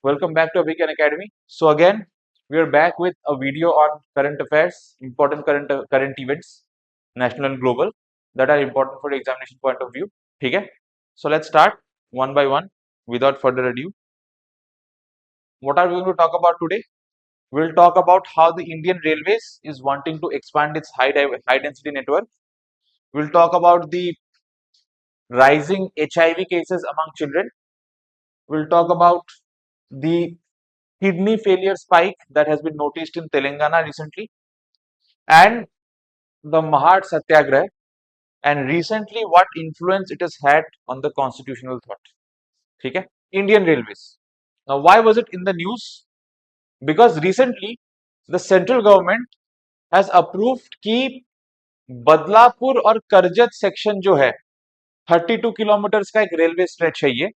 Welcome back to Abhikan Academy. So again, we are back with a video on current affairs, important current events, national and global, that are important for the examination point of view. Okay? So let's start one by one without further ado. What are we going to talk about today? We'll talk about how the Indian Railways is wanting to expand its high density network. We'll talk about the rising HIV cases among children. We'll talk about the kidney failure spike that has been noticed in Telangana recently, and the Mahad Satyagrah, and recently what influence it has had on the constitutional thought. ठीक है? Indian Railways. Now, why was it in the news? Because recently the central government has approved कि बदलापुर और Karjat section जो है 32 kilometre का एक railway stretch है, ये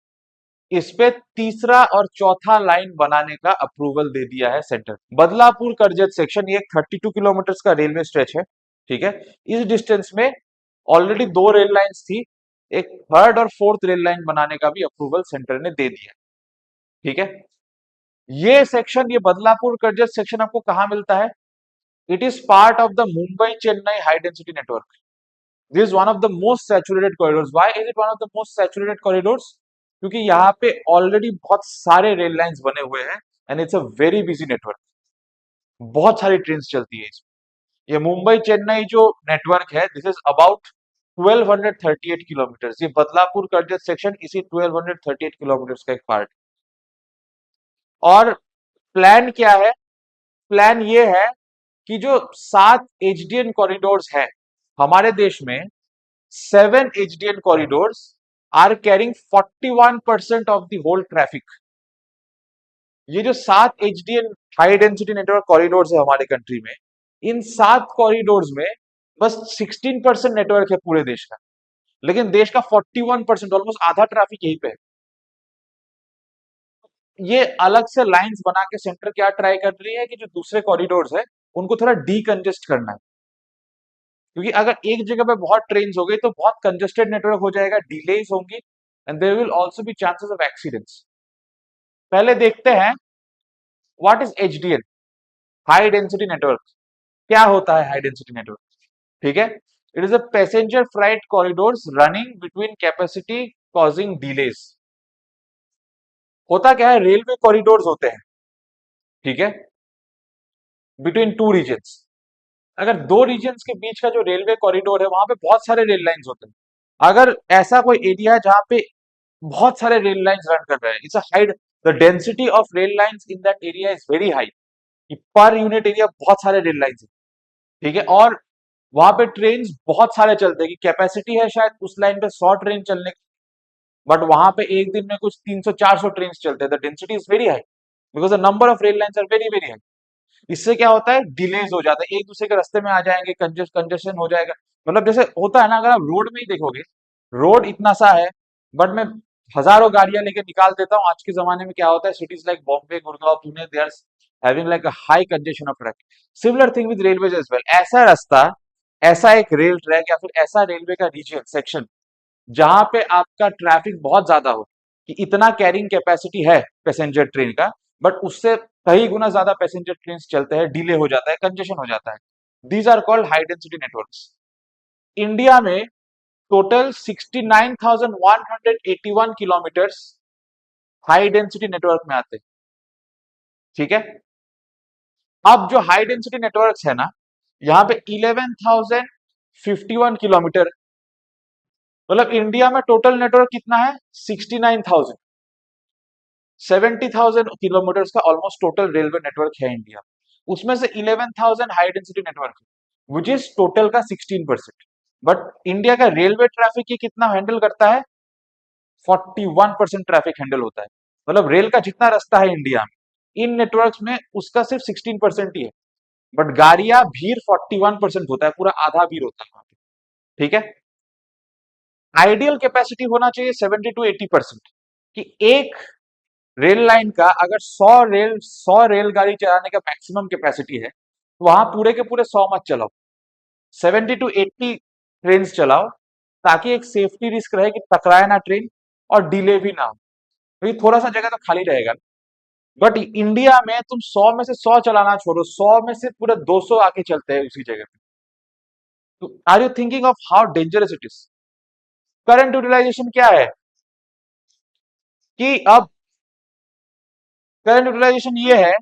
इस पे तीसरा और चौथा लाइन बनाने का अप्रूवल दे दिया है सेंटर। बदलापुर करजत सेक्शन ये 32 किलोमीटर का रेलवे स्ट्रेच है, ठीक है। इस डिस्टेंस में ऑलरेडी 2 रेल लाइंस थी, एक थर्ड और फोर्थ रेल लाइन बनाने का भी अप्रूवल सेंटर ने दे दिया, ठीक है। ये सेक्शन, ये बदलापुर करजत सेक्शन आपको कहां मिलता है? It is part of the Mumbai Chennai high density network. This is one of the most saturated corridors. Why is it one of the most saturated corridors? क्योंकि यहाँ पे ऑलरेडी बहुत सारे रेल लाइंस बने हुए हैं and it's a very busy network. बहुत सारी ट्रेन चलती है इसमें। ये मुंबई चेन्नई जो नेटवर्क है, दिस इज अबाउट 1238 किलोमीटर। ये बदलापुर करजत सेक्शन इसी 1238 किलोमीटर का एक पार्ट। और प्लान क्या है? प्लान ये है कि जो 7 एचडीएन कॉरिडोर्स है हमारे देश में, 7 HDN corridors are carrying 41% of the whole traffic. ये जो 7 HDN high density network corridors है हमारे कंट्री में, इन 7 कॉरिडोर्स में बस 16% नेटवर्क है पूरे देश का, लेकिन देश का 41%, ऑलमोस्ट आधा ट्रैफिक यहीं पे है। ये अलग से लाइंस बना के सेंटर क्या ट्राई कर रही है कि जो दूसरे कॉरिडोर्स है उनको थोड़ा डीकंजेस्ट करना है, क्योंकि अगर एक जगह पे बहुत ट्रेन हो गई तो बहुत कंजेस्टेड नेटवर्क हो जाएगा, डिलेज होंगी and there will also be chances of accidents. पहले देखते हैं what is HDN, high density network. क्या होता है हाई डेंसिटी नेटवर्क? ठीक है, it is a passenger freight corridors running between capacity causing delays. होता क्या है, रेलवे कॉरिडोर्स होते हैं, ठीक है, बिटवीन टू रीजन्स। अगर दो रीजन्स के बीच का जो रेलवे कॉरिडोर है वहां पे बहुत सारे रेल लाइंस होते हैं। अगर ऐसा कोई एरिया है जहां पे बहुत सारे रेल लाइंस रन कर रहे हैं, it's a high, the density of rail lines in that area is very high, per unit area बहुत सारे रेल लाइंस है, ठीक है। और वहां पे ट्रेन बहुत सारे चलते हैं, कि कैपेसिटी है शायद उस लाइन पे 100 ट्रेन चलने की, बट वहां पे एक दिन में कुछ 300-400 ट्रेन चलते हैं। The density is very high because the number of rail lines are very very high. इससे क्या होता है, डिलेज हो जाता है, एक दूसरे के रास्ते में आ जाएंगे, कंजेशन हो जाएगा। मतलब जैसे होता है ना, अगर आप रोड में ही देखोगे, रोड इतना सा है बट मैं हजारों गाड़ियां लेके निकाल देता हूँ। आज के जमाने में क्या होता है, cities like Bombay, Gurgaon, Pune, they are having like a high congestion of traffic. Similar thing with railways as well. ऐसा रास्ता, ऐसा एक रेल ट्रैक या फिर ऐसा रेलवे का रीजन सेक्शन जहां पे आपका ट्रैफिक बहुत ज्यादा हो, कि इतना कैरिंग कैपेसिटी है पैसेंजर ट्रेन का, बट उससे कई गुना ज्यादा पैसेंजर ट्रेन चलते हैं, डिले हो जाता है, कंजेशन हो जाता है। These are called high density networks. India में total 69,181 kilometres high density network में आते हैं, ठीक है। अब जो हाई डेंसिटी नेटवर्क्स है ना, यहाँ पे 11,051 किलोमीटर, मतलब इंडिया में टोटल नेटवर्क कितना है, 69,000, 70,000 किलोमीटर का ऑलमोस्ट टोटल रेलवे नेटवर्क है इंडिया। उसमें से 11,000 हाई डेंसिटी नेटवर्क है, विच इज टोटल का 16%। बट इंडिया का रेलवे ट्रैफिक ये कितना हैंडल करता है, 41% ट्रैफिक हैंडल होता है। मतलब रेल का जितना रास्ता है इंडिया में, इन नेटवर्क्स में उसका सिर्फ 16% ही है, बट गाड़ियां भीड़ 41% होता है, पूरा आधा भीड़ होता है वहां पे, ठीक है। आइडियल कैपेसिटी होना चाहिए 70 to 80%, कि एक रेल लाइन का अगर 100 रेलगाड़ी चलाने का मैक्सिमम कैपेसिटी है, तो वहां पूरे के पूरे 100 मत चलाओ, 70 to 80 ट्रेन चलाओ, ताकि एक सेफ्टी रिस्क रहे कि टकराए ना ट्रेन और डिले भी ना हो, क्योंकि थोड़ा सा जगह तो खाली रहेगा। बट इंडिया में तुम 100 में से 100 चलाना छोड़ो, 100 में से पूरे 200 आके चलते हैं उसी जगह पे। तो are you thinking of how dangerous it is? Current utilization क्या है कि अब करंट यूटिलाइजेशन ये है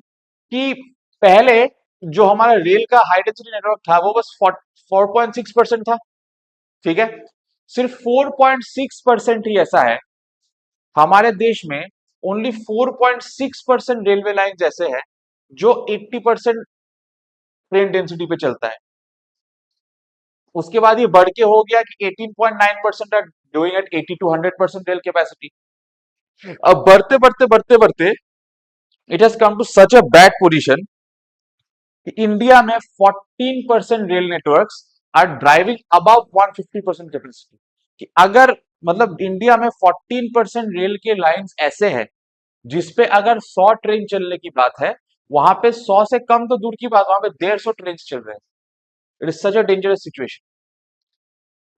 कि पहले जो हमारा रेल का हाई डेंसिटी नेटवर्क था वो बस 4.6% था। ठीक है, सिर्फ 4.6% ही ऐसा है हमारे देश में। ओनली 4.6% रेलवे लाइन ऐसे है जो 80% ट्रेन डेंसिटी पे चलता है। उसके बाद ये बढ़ के हो गया कि 18.9% are doing at 80 to 100% rail capacity. अब बढ़ते बढ़ते बढ़ते बढ़ते it has come to such a bad position कि इंडिया में 14% rail networks are driving above 150% capacity. कि अगर मतलब इंडिया में 14% रेल के लाइंस ऐसे हैं जिसपे अगर 100 ट्रेन चलने की बात है, वहां पे 100 से कम तो दूर की बात, वहां पे 150 ट्रेन चल रहे हैं। It is such a dangerous situation.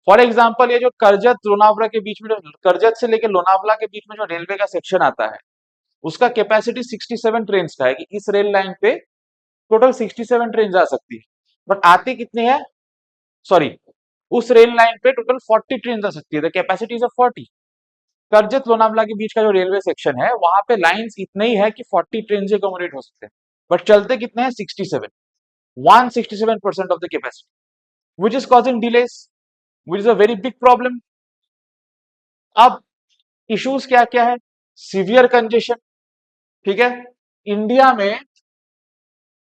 For example ये जो करजत लोनावला के बीच में, जो करजत से लेकर लोनावला के बीच में जो रेलवे का सेक्शन आता है, उसका कैपेसिटी 67 ट्रेन का है कि इस रेल लाइन पे टोटल 67 ट्रेन आ सकती है। बट आती कितनी है, सॉरी, उस रेल लाइन पे टोटल 40 ट्रेन आ सकती है, the capacity is 40। Karjat Lonavala के बीच का जो रेलवे सेक्शन है वहां पे लाइंस इतने ही है कि 40 ट्रेन से अकोमोडेट हो सकते हैं। बट चलते कितने हैं, 67, 167% of the capacity, which is causing delays, which is a very big problem. अब इश्यूज क्या क्या है, सीवियर कंजेशन। ठीक है, इंडिया में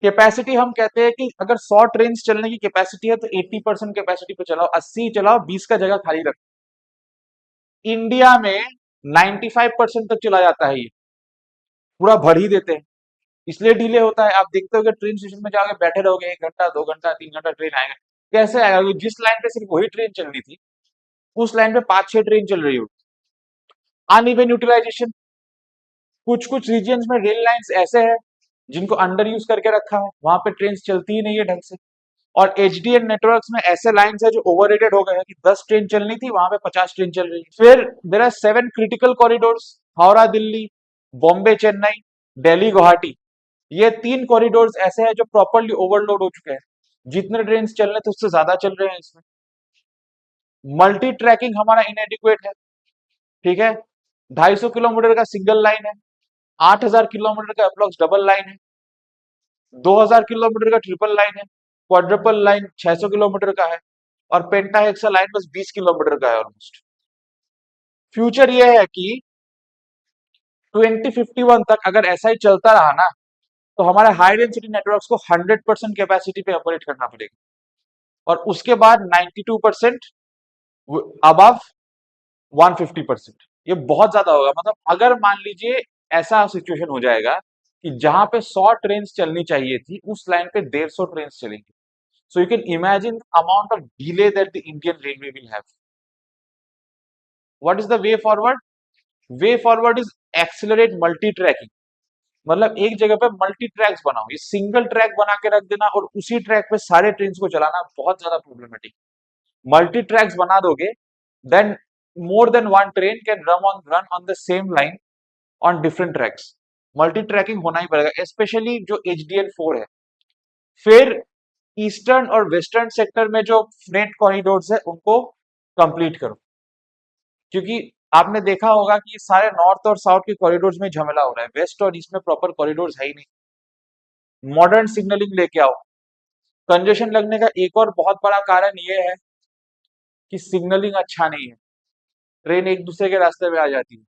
कैपेसिटी हम कहते हैं कि अगर 100 ट्रेन चलने की कैपेसिटी है तो 80% कैपेसिटी पे चलाओ, 80 चलाओ, 20 का जगह खाली रखो। इंडिया में 95% तक चला जाता है, ये पूरा भर ही देते हैं, इसलिए डिले होता है। आप देखते हो कि ट्रेन स्टेशन में जाके बैठे रहोगे 1 घंटा 2 घंटा 3 घंटा, ट्रेन आएगा कैसे आएगा? जिस लाइन पे सिर्फ वही ट्रेन चलनी थी उस लाइन पे 5-6 ट्रेन चल रही हो। अनइवन यूटिलाइजेशन, कुछ कुछ रीजन में रेल लाइंस ऐसे हैं जिनको अंडर यूज करके रखा है, वहां पे ट्रेन चलती ही नहीं है ढंग से। और एचडीएन नेटवर्क्स में ऐसे लाइंस है जो ओवररेटेड हो गए हैं कि 10 ट्रेन चलनी थी वहां पे 50 ट्रेन चल रही है। फिर there are 7 critical corridors, Howrah Delhi, Bombay Chennai, Delhi Guwahati. ये 3 कॉरिडोर्स ऐसे हैं जो प्रॉपरली ओवरलोड हो चुके हैं, जितने ट्रेन चलने थे उससे ज्यादा चल रहे हैं इसमें। मल्टी ट्रैकिंग हमारा इनएडिक्वेट है। ठीक है, 250 किलोमीटर का सिंगल लाइन है, 8000 किलोमीटर का अप्रोक्स डबल लाइन है, 2000 किलोमीटर का ट्रिपल लाइन है, क्वाड्रपल लाइन 600 किलोमीटर का है, और पेंटाहेक्सा लाइन बस 20 किलोमीटर का है ऑलमोस्ट। फ्यूचर ये है कि 2051 तक अगर ऐसा ही चलता रहा ना तो हमारे हाई डेंसिटी नेटवर्क्स को 100% कैपेसिटी पे ऑपरेट करना पड़ेगा, और उसके बाद 92% अबव 150%। ये बहुत ज्यादा होगा। मतलब अगर मान लीजिए ऐसा सिचुएशन हो जाएगा कि जहां पे 100 ट्रेन चलनी चाहिए थी उस लाइन पे 150 ट्रेन चलेंगी, so you can imagine the amount of delay that the Indian Railway will have. What is the way forward? Way forward is accelerate multi tracking। मतलब एक जगह पे मल्टी ट्रैक्स बनाओ, ये सिंगल ट्रैक बना के रख देना और उसी ट्रैक पे सारे ट्रेन को चलाना बहुत ज्यादा प्रॉब्लमेटिक। मल्टी ट्रैक्स बना दोगे then more than one train can run on the same line on different tracks. Multi tracking होना ही पड़ेगा, स्पेशली जो HDN4 है। फिर ईस्टर्न और वेस्टर्न सेक्टर में जो फ्रेट कॉरिडोर्स है उनको कंप्लीट करो, क्योंकि आपने देखा होगा कि सारे नॉर्थ और साउथ के कॉरिडोर्स में झमेला हो रहा है, वेस्ट और ईस्ट में प्रॉपर कॉरिडोर्स है ही नहीं। मॉडर्न सिग्नलिंग लेके आओ। कंजेशन लगने का एक और बहुत बड़ा कारण ये है कि सिग्नलिंग अच्छा नहीं है, ट्रेन एक दूसरे के रास्ते में आ जाती है।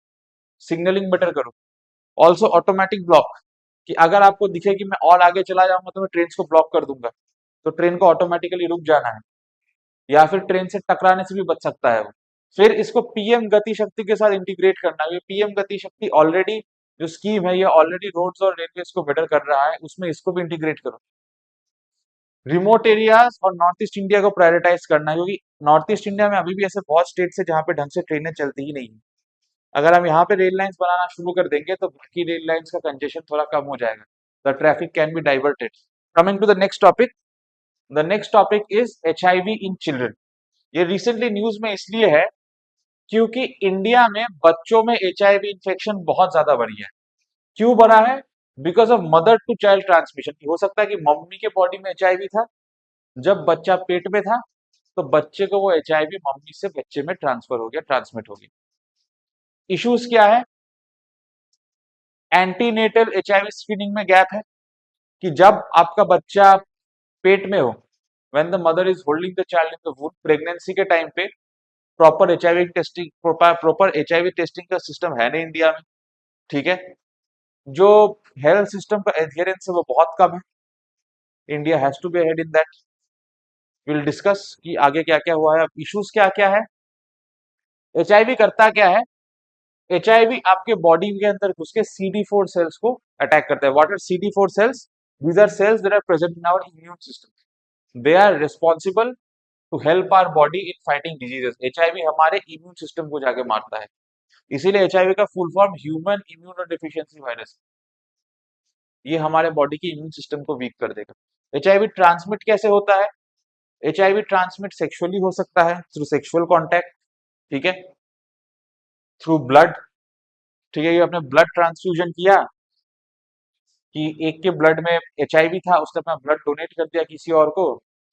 सिग्नलिंग बेटर करो। ऑल्सो ऑटोमेटिक ब्लॉक, कि अगर आपको दिखे कि मैं और आगे चला जाऊंगा तो मैं ट्रेन को ब्लॉक कर दूंगा, तो ट्रेन को ऑटोमेटिकली रुक जाना है, या फिर ट्रेन से टकराने से भी बच सकता है वो। फिर इसको पीएम गति शक्ति के साथ इंटीग्रेट करना है। ये पीएम गति शक्ति ऑलरेडी जो स्कीम है ये ऑलरेडी रोड्स और रेलवेज को बेटर कर रहा है, उसमें इसको भी इंटीग्रेट करो। रिमोट एरियाज और नॉर्थ ईस्ट इंडिया को प्रायोरिटाइज करना है, क्योंकि नॉर्थ ईस्ट इंडिया में अभी भी ऐसे बहुत स्टेट्स है जहाँ पे ढंग से ट्रेनें चलती ही नहीं है। अगर हम यहाँ पे रेल लाइंस बनाना शुरू कर देंगे तो बाकी रेल लाइंस का कंजेशन थोड़ा कम हो जाएगा, the traffic can be diverted. Coming to the next topic, the next topic is HIV in children. ये रिसेंटली न्यूज में इसलिए है क्योंकि इंडिया में बच्चों में HIV इन्फेक्शन बहुत ज्यादा बढ़ गया है। क्यों बढ़ा है? Because of mother to child transmission. हो सकता है कि मम्मी के बॉडी में एचआईवी था, जब बच्चा पेट में था तो बच्चे को वो एचआईवी मम्मी से बच्चे में ट्रांसफर हो गया, ट्रांसमिट हो गया। इश्यूज क्या है? एंटीनेटल एचआईवी स्क्रीनिंग में गैप है कि जब आपका बच्चा पेट में हो, when the mother is holding the child in the would, pregnancy के टाइम पे proper HIV testing, proper HIV testing का सिस्टम है नहीं इंडिया में। ठीक है, जो हेल्थ सिस्टम का एडहेरेंस है वो बहुत कम है। India has to be ahead in that. Will discuss कि आगे क्या क्या हुआ है, अब इश्यूज क्या क्या है। एचआईवी करता क्या है? एचआईवी आपके बॉडी के अंदर घुस के CD4 सेल्स को अटैक करता है। What are CD4 cells? These are cells that are present in our immune system. They are responsible to help our body in fighting diseases. HIV हमारे इम्यून सिस्टम को जाके मारता है, इसीलिए एचआईवी का full form human immuno deficiency virus. ये हमारे बॉडी की इम्यून सिस्टम को वीक कर देगा। एचआईवी ट्रांसमिट कैसे होता है? एचआईवी ट्रांसमिट सेक्सुअली हो सकता है, थ्रू सेक्सुअल कॉन्टैक्ट। ठीक है, थ्रू ब्लड। ठीक है, ये आपने ब्लड ट्रांसफ्यूजन किया कि एक के ब्लड में एचआईवी था, उसने अपना ब्लड डोनेट कर दिया किसी और को,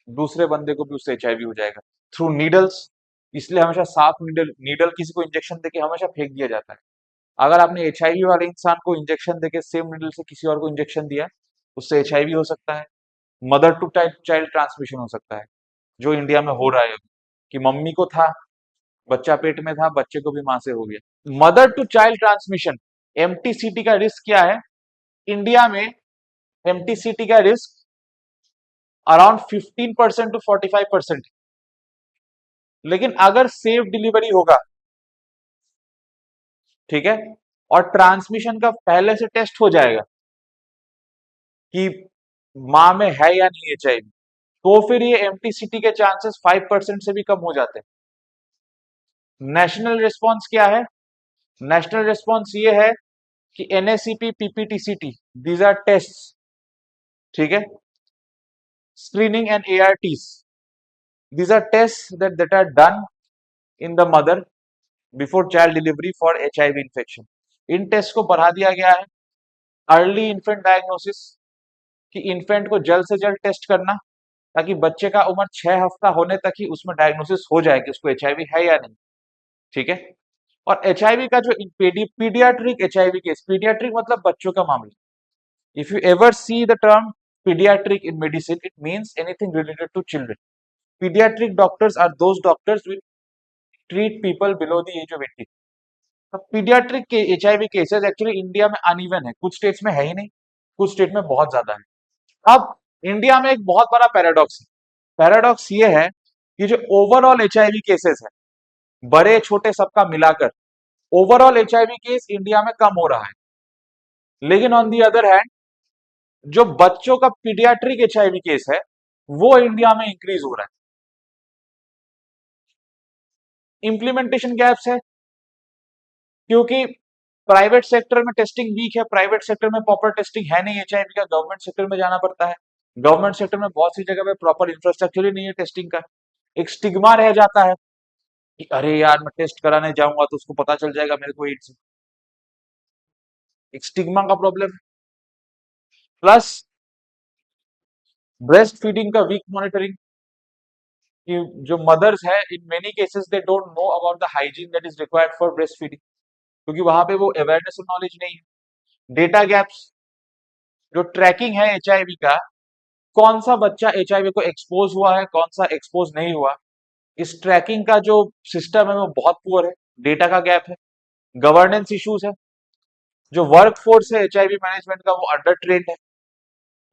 दूसरे बंदे को भी उससे एचआईवी हो जाएगा। थ्रू नीडल्स, इसलिए हमेशा साफ नीडल, किसी को इंजेक्शन देके हमेशा फेंक दिया जाता है। अगर आपने एचआईवी वाले इंसान को इंजेक्शन देके सेम नीडल से किसी और को इंजेक्शन दिया, उससे एचआईवी हो सकता है। मदर टू चाइल्ड ट्रांसमिशन हो सकता है, जो इंडिया में हो रहा है अभी, कि मम्मी को था, बच्चा पेट में था, बच्चे को भी मां से हो गया। Mother to child transmission, MTCT का रिस्क क्या है इंडिया में? एमटीसीटी का रिस्क अराउंड 15% टू 45%। लेकिन अगर सेफ डिलीवरी होगा, ठीक है, और ट्रांसमिशन का पहले से टेस्ट हो जाएगा कि मां में है या नहीं एचआईवी, तो फिर ये एमटीसीटी के चांसेस 5% से भी कम हो जाते हैं। नेशनल रिस्पॉन्स क्या है? नेशनल रिस्पॉन्स ये है कि NACP, PPTCT, these are test. ठीक है, screening and ARTs, these are tests that are done in the mother before child delivery for HIV infection। इन टेस्ट को बढ़ा दिया गया है। अर्ली इन्फेंट डायग्नोसिस, कि इन्फेंट को जल्द से जल्द टेस्ट करना, ताकि बच्चे का उम्र 6 हफ्ता होने तक ही उसमें डायग्नोसिस हो जाए कि उसको एचआईवी है या नहीं। ठीक है, और एचआईवी का जो पीडियाट्रिक एचआईवी केस, पीडियाट्रिक मतलब बच्चों का मामला। If you ever see the term paediatric in medicine, it means anything related to children. Paediatric doctors are those doctors will treat people below the age of 18। तो paediatric के HIV cases actually India में uneven है, कुछ states में है ही नहीं, कुछ state में बहुत ज्यादा है। अब इंडिया में एक बहुत बड़ा पैराडॉक्स है। पैराडॉक्स ये है कि जो ओवरऑल एचआईवी केसेस है, बड़े छोटे सबका मिलाकर, ओवरऑल एचआईवी केस इंडिया में कम हो रहा है। लेकिन ऑन दी अदर हैंड, जो बच्चों का पीडियाट्रिक एचआईवी केस है, वो इंडिया में इंक्रीज हो रहा है। इंप्लीमेंटेशन गैप्स है, क्योंकि प्राइवेट सेक्टर में टेस्टिंग वीक है, प्राइवेट सेक्टर में प्रॉपर टेस्टिंग है नहीं एचआईवी का, गवर्नमेंट सेक्टर में जाना पड़ता है। गवर्नमेंट सेक्टर में बहुत सी जगह पे प्रॉपर इंफ्रास्ट्रक्चर ही नहीं है टेस्टिंग का। एक स्टिग्मा रह जाता है कि अरे यार मैं टेस्ट कराने जाऊंगा तो उसको पता चल जाएगा मेरे को एड्स है। एक स्टिग्मा का प्रॉब्लम है। प्लस ब्रेस्ट फीडिंग का वीक मॉनिटरिंग, कि जो मदर्स है in many cases they don't know about the hygiene that is required for breast feeding, क्योंकि वहां पे वो अवेयरनेस और नॉलेज नहीं है। डेटा गैप्स, जो ट्रैकिंग है एचआईवी का, कौन सा बच्चा एचआईवी को एक्सपोज हुआ है, कौन सा एक्सपोज नहीं हुआ, इस ट्रैकिंग का जो सिस्टम है वो बहुत पुअर है। डेटा का गैप है। गवर्नेंस इश्यूज है। जो वर्क फोर्स है एचआईवी मैनेजमेंट का, वो अंडर ट्रेंड है।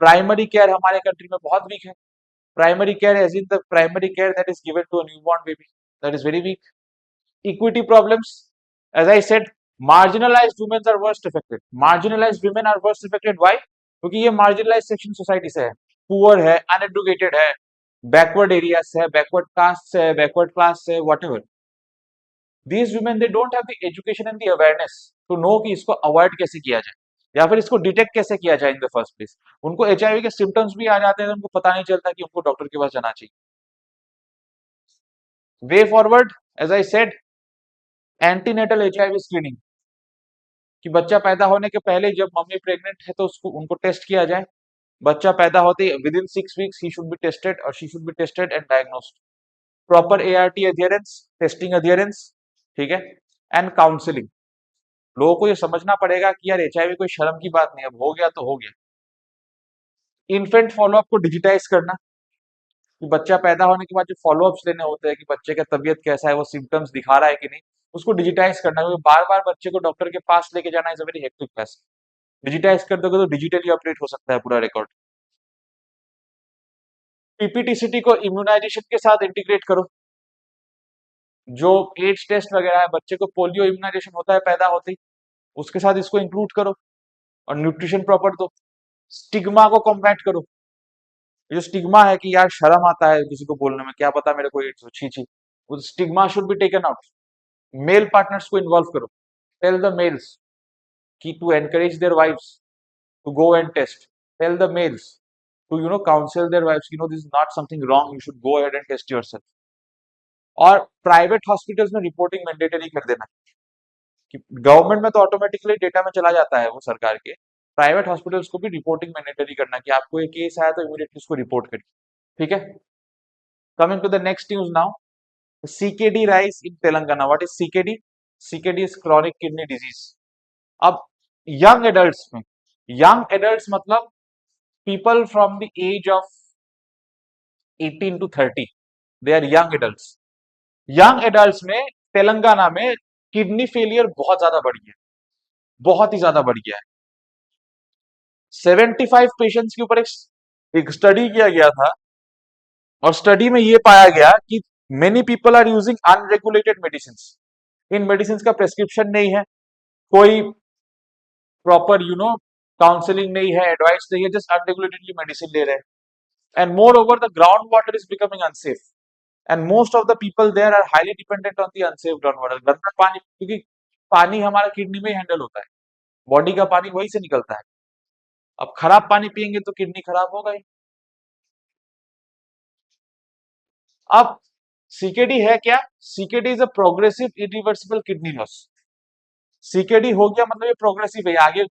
प्राइमरी केयर हमारे कंट्री में बहुत वीक है। Primary care as in the primary care that is given to a newborn baby, that is very weak. Equity problems, as I said, marginalized women are worst affected, marginalized women are worst affected, why? क्योंकि ये marginalized section society से है, poor है, uneducated है, backward area से है, backward caste से है, बैकवर्ड क्लास से, whatever. These women they don't have the education and the awareness to know कि इसको अवॉइड कैसे किया जाए या फिर इसको डिटेक्ट कैसे किया जाए इन द फर्स्ट प्लेस। उनको एचआईवी के सिम्टम्स भी आ जाते हैं तो उनको पता नहीं चलता कि उनको डॉक्टर के पास जाना चाहिए। Way forward, as I said, antenatal HIV screening. कि बच्चा पैदा होने के पहले जब मम्मी प्रेग्नेंट है तो उसको उनको टेस्ट किया जाए। बच्चा पैदा होते ही विद इन 6 वीक्स ही शुड बी टेस्टेड और she should be tested and diagnosed. Proper ART adherence, testing adherence, ठीक है, एंड काउंसलिंग। लोगों को ये समझना पड़ेगा कि यार एचआईवी कोई शर्म की बात नहीं है, अब हो गया तो हो गया। इन्फेंट फॉलोअप को डिजिटाइज करना, कि बच्चा पैदा होने के बाद जो फॉलोअप्स लेने होते हैं कि बच्चे का तबीयत कैसा है, वो सिम्टम्स दिखा रहा है कि नहीं, उसको डिजिटाइज करना, क्योंकि बार बार बच्चे को डॉक्टर के पास लेके जाना is a very hectic task. Digitise कर दोगे तो डिजिटली अपडेट हो सकता है पूरा रिकॉर्ड। पीपीटीसीटी को इम्यूनाइजेशन के साथ इंटीग्रेट करो। जो एड्स टेस्ट वगैरह है, बच्चे को पोलियो इम्यूनाइजेशन होता है पैदा होते ही, उसके साथ इसको इंक्लूड करो और न्यूट्रिशन प्रॉपर दो। स्टिग्मा को कॉम्बैट करो। ये जो स्टिग्मा है कि यार शर्म आता है किसी को बोलने में, क्या पता मेरे को एड्स हो, छी छी, वो stigma should be taken out. Male partners को इन्वॉल्व करो। टेल द मेल्स कि to encourage their wives to go and test. Tell the males to counsel their wives. This is not something wrong. You should go ahead and test yourself. और private hospitals में reporting mandatory कर देना कि government में तो automatically data में चला जाता है वो सरकार के, प्राइवेट हॉस्पिटल्स को भी रिपोर्टिंग मैंडेटरी करना कि आपको ये केस आया तो इमीडिएटली उसको रिपोर्ट करिए। ठीक है, coming to the next news now. CKD rise in Telangana. What is CKD? CKD is chronic kidney disease. अब यंग एडल्ट्स में, यंग एडल्ट्स मतलब people from the age of 18 to 30, they are young adults. Young adults में तेलंगाना में kidney failure बहुत ज्यादा बढ़ गया, बहुत ही ज्यादा बढ़ गया है। 75 पेशेंट्स के ऊपर एक स्टडी किया गया था और स्टडी में ये पाया गया कि many people are using unregulated medicine. इन मेडिसिन का प्रेस्क्रिप्शन नहीं है, कोई प्रॉपर काउंसलिंग नहीं है, एडवाइस नहीं है, जस्ट अनरेगुलेटेडली मेडिसिन ले रहे हैं। And moreover the ground water is becoming unsafe and most of the people there are highly dependent on the unsafe ground water. गंदा पानी, क्योंकि पानी हमारा किडनी में ही हैंडल होता है, बॉडी का पानी वही से निकलता है। अब खराब पानी पियेंगे तो किडनी खराब होगा ही। अब सीकेडी है क्या? CKD is a progressive irreversible kidney loss. CKD हो गया मतलब ये प्रोग्रेसिव है, आगे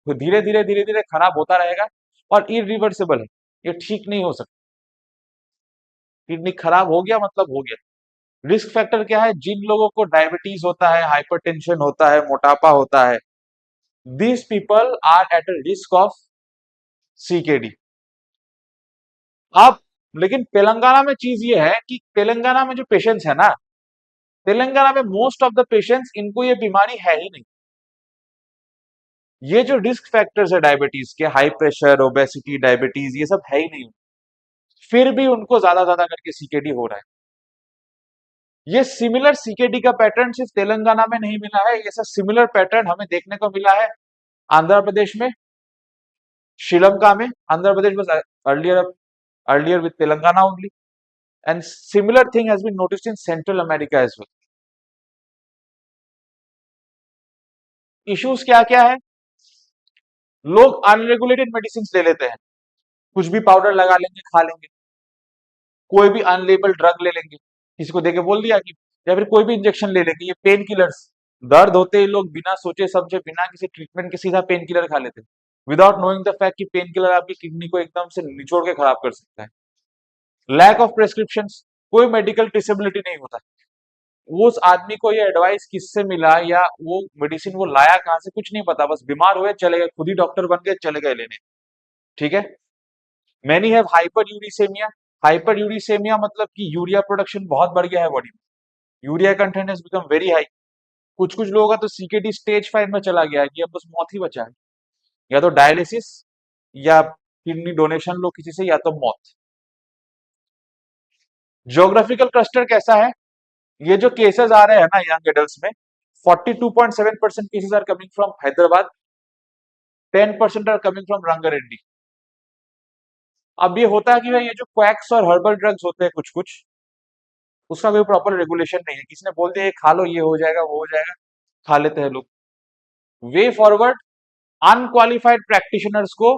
धीरे धीरे धीरे धीरे खराब होता रहेगा और इरिवर्सिबल है, ये ठीक नहीं हो सकता। किडनी खराब हो गया मतलब हो गया। रिस्क फैक्टर क्या है? जिन लोगों को डायबिटीज होता है, हाइपरटेंशन होता है, मोटापा होता है, these people are at a risk of CKD। अब लेकिन तेलंगाना में चीज ये है कि तेलंगाना में जो पेशेंट्स है ना, तेलंगाना में मोस्ट ऑफ द पेशेंट्स, इनको ये बीमारी है ही नहीं। ये जो रिस्क फैक्टर्स है डायबिटीज के, हाई प्रेशर, ओबेसिटी, डायबिटीज, ये सब है ही नहीं, फिर भी उनको ज्यादा ज्यादा करके सीकेडी हो रहा है। ये सिमिलर सीकेडी का पैटर्न सिर्फ तेलंगाना में नहीं मिला है, ये सब सिमिलर पैटर्न हमें देखने को मिला है आंध्र प्रदेश में, श्रीलंका में। Andhra Pradesh was earlier with Telangana only, and similar thing has been noticed in Central America as well. Issues क्या क्या है? लोग अनरेगुलेटेड मेडिसिन ले लेते हैं, कुछ भी पाउडर लगा लेंगे, खा लेंगे, कोई भी अनलेबल ड्रग ले लेंगे, किसी को देके बोल दिया कि, या फिर कोई भी इंजेक्शन ले लेंगे। ये पेन किलर्स, दर्द होते ही लोग बिना सोचे समझे, बिना किसी ट्रीटमेंट के सीधा पेन किलर खा लेते हैं, विदाउट नोइंग द फैक्ट कि पेन किलर आपकी किडनी को एकदम से निचोड़ के खराब कर सकता है। लैक ऑफ प्रेस्क्रिप्शन, कोई मेडिकल ट्रेसेबिलिटी नहीं होता। उस आदमी को ये एडवाइस किससे मिला या वो मेडिसिन वो लाया कहां से, कुछ नहीं पता, बस बीमार हुए चले गए, खुद ही डॉक्टर बन गए, चले गए लेने। ठीक है, मैनी हैव हाइपर यूरिसेमिया। हाइपर यूरिसेमिया मतलब कि यूरिया प्रोडक्शन बहुत बढ़ गया है बॉडी में, urea content has become very high. कुछ कुछ लोगों का तो सीकेडी स्टेज 5 में चला गया है कि अब बस मौत ही बचा है, या तो डायलिसिस या किडनी डोनेशन लो किसी से, या तो मौत। ज्योग्राफिकल क्लस्टर कैसा है? ये जो केसेस आ रहे हैं ना यंग एडल्ट्स में, 42.7% cases are coming from Hyderabad, 10% are coming from Rangareddy. अब ये होता है कि भाई ये जो क्वैक्स और हर्बल ड्रग्स होते हैं कुछ कुछ, उसका कोई प्रॉपर रेगुलेशन नहीं है, किसी ने बोल दिया ये खा लो, ये हो जाएगा, वो हो जाएगा, खा लेते हैं लोग। वे फॉरवर्ड अनक्वालिफाइड प्रैक्टिशनर्स को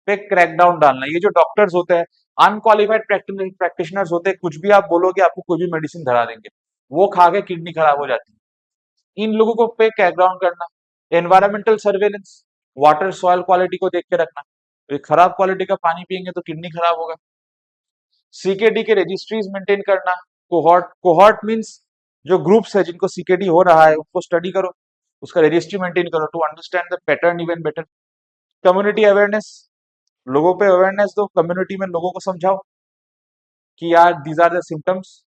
पे क्रैकडाउन डालना। ये जो डॉक्टर्स होते हैं, अनक्वालिफाइड प्रैक्टिशनर्स होते हैं, कुछ भी आप बोलोगे आपको कोई भी मेडिसिन धरा देंगे, वो खा के किडनी खराब हो जाती है। इन लोगों को पे क्रैकडाउन करना। Environmental surveillance, water soil quality को देख के रखना, तो खराब क्वालिटी का पानी पियेंगे तो किडनी खराब होगा। सीकेडी के रजिस्ट्रीज मेंटेन करना, कोहॉर्ट, कोहॉर्ट मींस जो ग्रुप्स है जिनको सीकेडी हो रहा है उसको स्टडी करो, उसका रजिस्ट्री मेंटेन करो to understand the pattern even better. Community awareness, लोगों पे अवेयरनेस दो, कम्युनिटी में लोगों को समझाओ कि यार दीज आर द सिम्टम्स,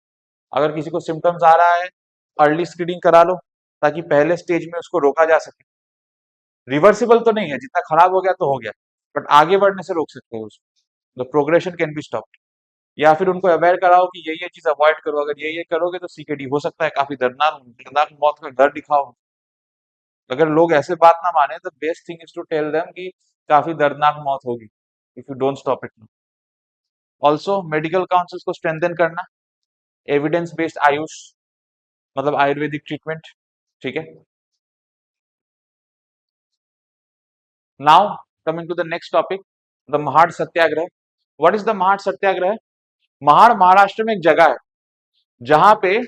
अगर किसी को सिम्टम्स आ रहा है अर्ली स्क्रीनिंग करा लो ताकि पहले स्टेज में उसको रोका जा सके। रिवर्सिबल तो नहीं है, जितना खराब हो गया तो हो गया, बट आगे बढ़ने से रोक सकते हो उसको, the progression can be stopped. या फिर उनको अवेयर कराओ कि ये चीज अवॉइड करो, अगर ये करोगे तो सीकेडी हो सकता है, काफी दर्दनाक दर्दनाक मौत का डर दिखाओ। अगर लोग ऐसे बात ना माने तो best thing is to tell them कि काफी दर्दनाक मौत होगी if you don't stop it. Also medical councils को स्ट्रेंथन करना, एविडेंस बेस्ड आयुष मतलब आयुर्वेदिक ट्रीटमेंट, ठीक है। Now coming to the next topic, the Mahad Satyagraha. What is the Mahad Satyagraha? Mahad Maharashtra में एक जगह है जहां पे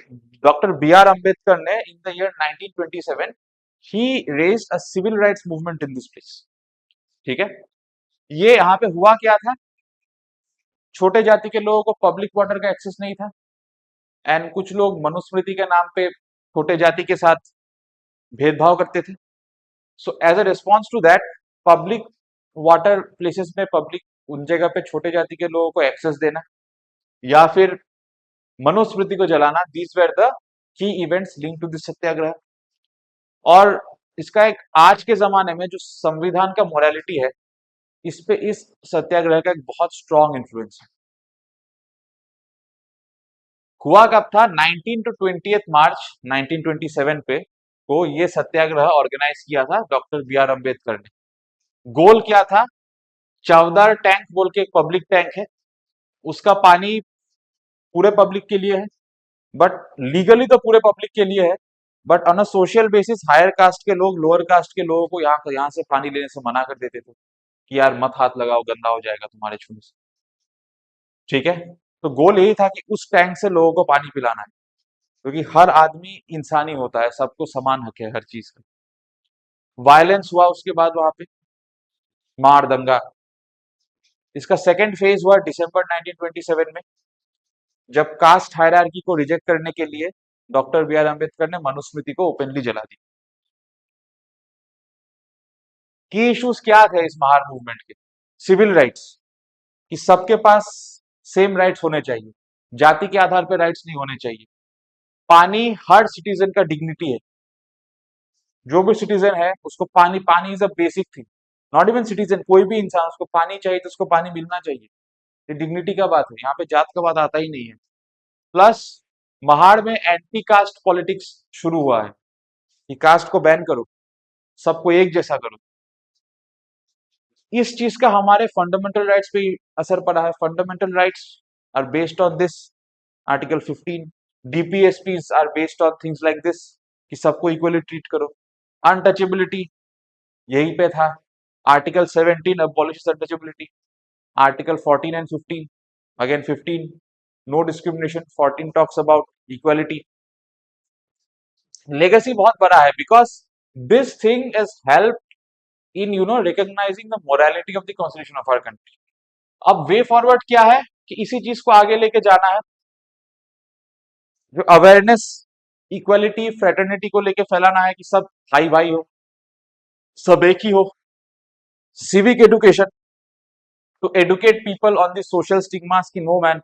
डॉक्टर बी आर अम्बेडकर ने इन द ईयर 1927 ही raised a civil rights movement in this place, ठीक है। ये यहाँ पे हुआ क्या था, छोटे जाति के लोगों को पब्लिक वाटर का एक्सेस नहीं था, एंड कुछ लोग मनुस्मृति के नाम पे छोटे जाति के साथ भेदभाव करते थे। So as a response to that, public water places में पब्लिक उन जगह पे छोटे जाति के लोगों को एक्सेस देना या फिर मनुस्मृति को जलाना, these were the key events link to this Satyagraha. और इसका एक आज के जमाने में जो संविधान का मोरालिटी है इस पे इस सत्याग्रह का एक बहुत स्ट्रॉन्ग इन्फ्लुएंस है। हुआ कब था, 19 टू 20 मार्च 1927 पे को ये सत्याग्रह ऑर्गेनाइज किया था डॉक्टर बी आर अम्बेडकर ने। गोल क्या था, चौदार टैंक बोल के एक पब्लिक टैंक है, उसका पानी पूरे पब्लिक के लिए है, बट लीगली तो पूरे पब्लिक के लिए है, but on a social basis higher caste के लोग लोअर कास्ट के लोगों को यहाँ से पानी लेने से मना कर देते थे कि यार मत हाथ लगाओ, गंदा हो जाएगा तुम्हारे छूने से, ठीक है। तो गोल यही था कि उस टैंक से लोगों को पानी पिलाना है, क्योंकि हर आदमी इंसानी होता है, सबको समान हक है हर चीज का। वायलेंस हुआ उसके बाद वहां पे, मार दंगा। इसका सेकेंड फेज हुआ दिसंबर 1927 में, जब कास्ट हायरार्की को रिजेक्ट करने के लिए डॉक्टर बी आर अम्बेडकर ने मनुस्मृति को ओपनली जला दी। की इश्यूज क्या थे इस महार मूवमेंट के? सिविल राइट्स, कि सबके पास सेम राइट्स होने चाहिए, जाति के आधार पर राइट्स नहीं होने चाहिए। पानी हर सिटीजन का डिग्निटी है, जो भी सिटीजन है उसको पानी, पानी is a basic thing, not even citizen, कोई भी इंसान उसको पानी चाहिए तो उसको पानी मिलना चाहिए, ये डिग्निटी का बात है, यहाँ पे जात का बात आता ही नहीं है। प्लस महाड़ में एंटी कास्ट पॉलिटिक्स शुरू हुआ है कि कास्ट को बैन करो, सबको एक जैसा करो। इस चीज का हमारे फंडामेंटल राइट्स पे असर पड़ा है। Fundamental rights are based on this article 15, DPSPs are based on things like this कि सबको इक्वली ट्रीट करो। अनटचेबिलिटी यहीं पे था, article 17 abolish untouchability, article 14 and 15, again 15 no discrimination, 14 talks about equality. Legacy बहुत बड़ा है because this thing is help in recognizing the morality of the constitution of our country. अब वे फॉरवर्ड क्या है कि इसी चीज को आगे लेके जाना है, जो अवेयरनेस इक्वालिटी फ्रेटर्निटी को लेके फैलाना है कि सब भाई भाई हो, सब एक ही हो। Civic education to educate people on the social stigmas कि no man,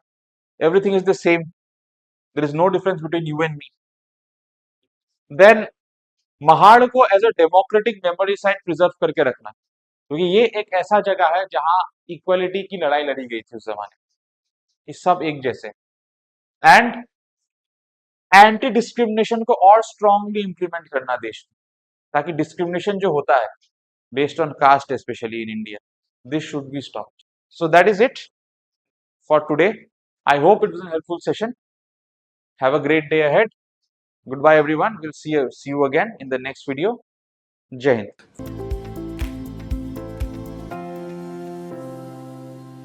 everything is the same, there is no difference between you and me. Then Mahad को as a democratic memory site preserve करके रखना, क्योंकि ये एक ऐसा जगह है जहां इक्वालिटी की लड़ाई लड़ी गई थी उस जमाने में, कि सब एक जैसे। एंड एंटी डिस्क्रिमिनेशन को और स्ट्रांगली इंप्लीमेंट करना देश में, ताकि डिस्क्रिमिनेशन जो होता है based on caste specially in India, this should be stopped. So that is it for today. I hope it was a helpful session. Have a great day ahead. Goodbye everyone. We'll see you again in the next video. Jai Hind.